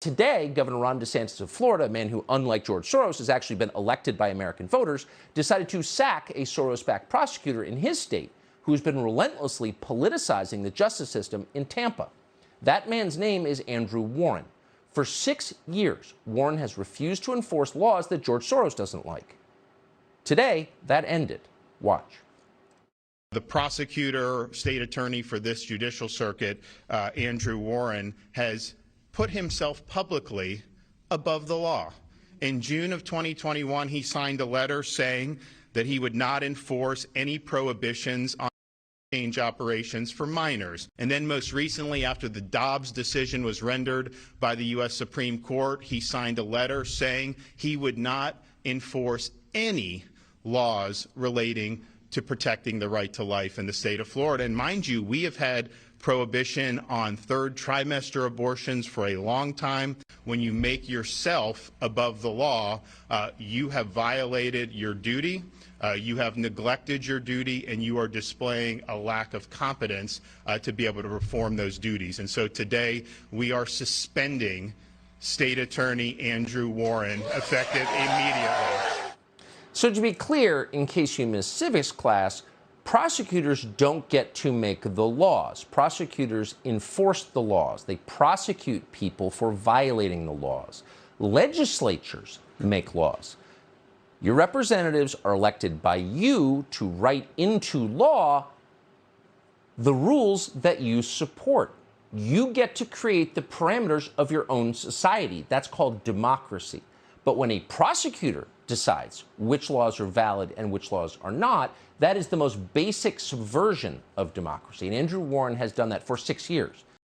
Today, Governor Ron DeSantis of Florida, a man who, unlike George Soros, has actually been elected by American voters, decided to sack a Soros-backed prosecutor in his state who's been relentlessly politicizing the justice system in Tampa. That man's name is Andrew Warren. For 6 years, Warren has refused to enforce laws that George Soros doesn't like. Today, that ended. Watch. The prosecutor, state attorney for this judicial circuit, Andrew Warren, has put himself publicly above the law. In June of 2021, he signed a letter saying that he would not enforce any prohibitions on exchange operations for minors. And then most recently, after the Dobbs decision was rendered by the U.S. Supreme Court, he signed a letter saying he would not enforce any laws relating to protecting the right to life in the state of Florida. And mind you, we have had prohibition on third trimester abortions for a long time. When you make yourself above the law, you have violated your duty, you have neglected your duty, and you are displaying a lack of competence to be able to perform those duties. And so today we are suspending State Attorney Andrew Warren effective immediately. So to be clear, in case you missed civics class, prosecutors don't get to make the laws. Prosecutors enforce the laws. They prosecute people for violating the laws. Legislatures make laws. Your representatives are elected by you to write into law the rules that you support. You get to create the parameters of your own society. That's called democracy. But when a prosecutor decides which laws are valid and which laws are not, that is the most basic subversion of democracy. And Andrew Warren has done that for 6 years.